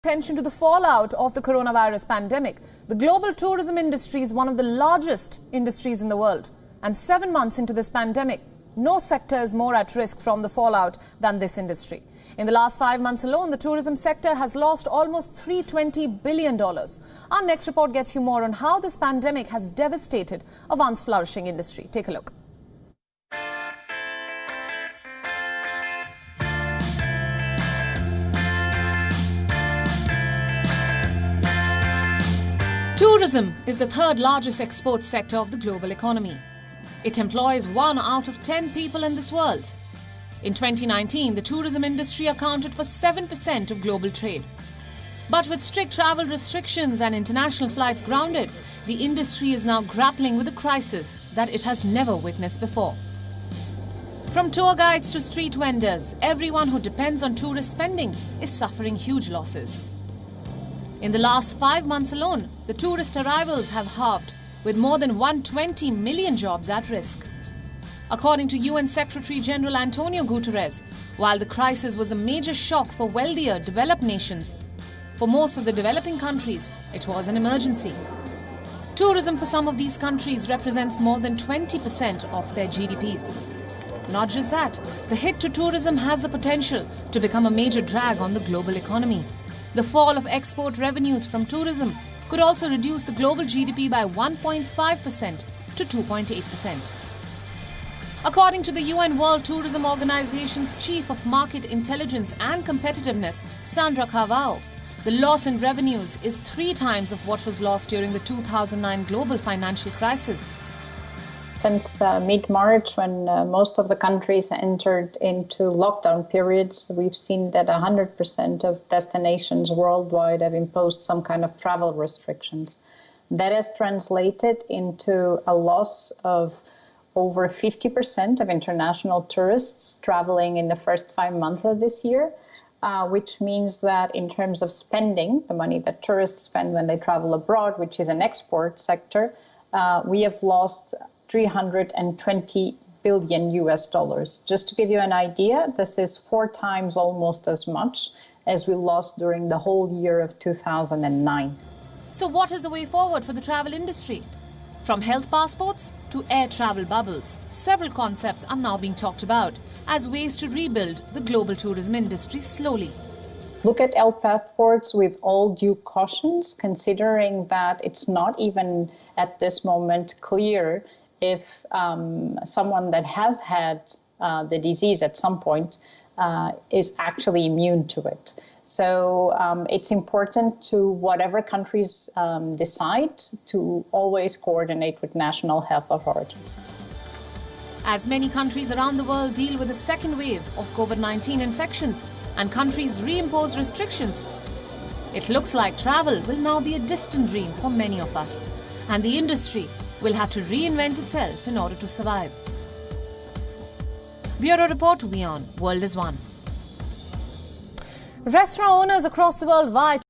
Attention to the fallout of the coronavirus pandemic. The global tourism industry is one of the largest industries in the world. And 7 months into this pandemic, no sector is more at risk from the fallout than this industry. In the last 5 months alone, the tourism sector has lost almost $320 billion. Our next report gets you more on how this pandemic has devastated a once flourishing industry. Take a look. Tourism is the third largest export sector of the global economy. It employs 1 out of 10 people in this world. In 2019, the tourism industry accounted for 7% of global trade. But with strict travel restrictions and international flights grounded, the industry is now grappling with a crisis that it has never witnessed before. From tour guides to street vendors, everyone who depends on tourist spending is suffering huge losses. In the last 5 months alone, the tourist arrivals have halved, with more than 120 million jobs at risk. According to UN Secretary General Antonio Guterres, while the crisis was a major shock for wealthier, developed nations, for most of the developing countries, it was an emergency. Tourism for some of these countries represents more than 20% of their GDPs. Not just that, the hit to tourism has the potential to become a major drag on the global economy. The fall of export revenues from tourism could also reduce the global GDP by 1.5% to 2.8%. According to the UN World Tourism Organization's Chief of Market Intelligence and Competitiveness, Sandra Carvalho, the loss in revenues is 3 times of what was lost during the 2009 global financial crisis. Since mid-March, when most of the countries entered into lockdown periods, we've seen that 100% of destinations worldwide have imposed some kind of travel restrictions. That has translated into a loss of over 50% of international tourists traveling in the first 5 months of this year, which means that in terms of spending, the money that tourists spend when they travel abroad, which is an export sector, we have lost $320 billion US. Just to give you an idea, this is 4 times almost as much as we lost during the whole year of 2009. So what is the way forward for the travel industry? From health passports to air travel bubbles, several concepts are now being talked about as ways to rebuild the global tourism industry slowly. Look at health passports with all due cautions, considering that it's not even at this moment clear if someone that has had the disease at some point is actually immune to it. So it's important to whatever countries decide to always coordinate with national health authorities. As many countries around the world deal with a second wave of COVID-19 infections and countries reimpose restrictions, it looks like travel will now be a distant dream for many of us, and the industry will have to reinvent itself in order to survive. Bureau Report, WION, World is One. Restaurant owners across the world vie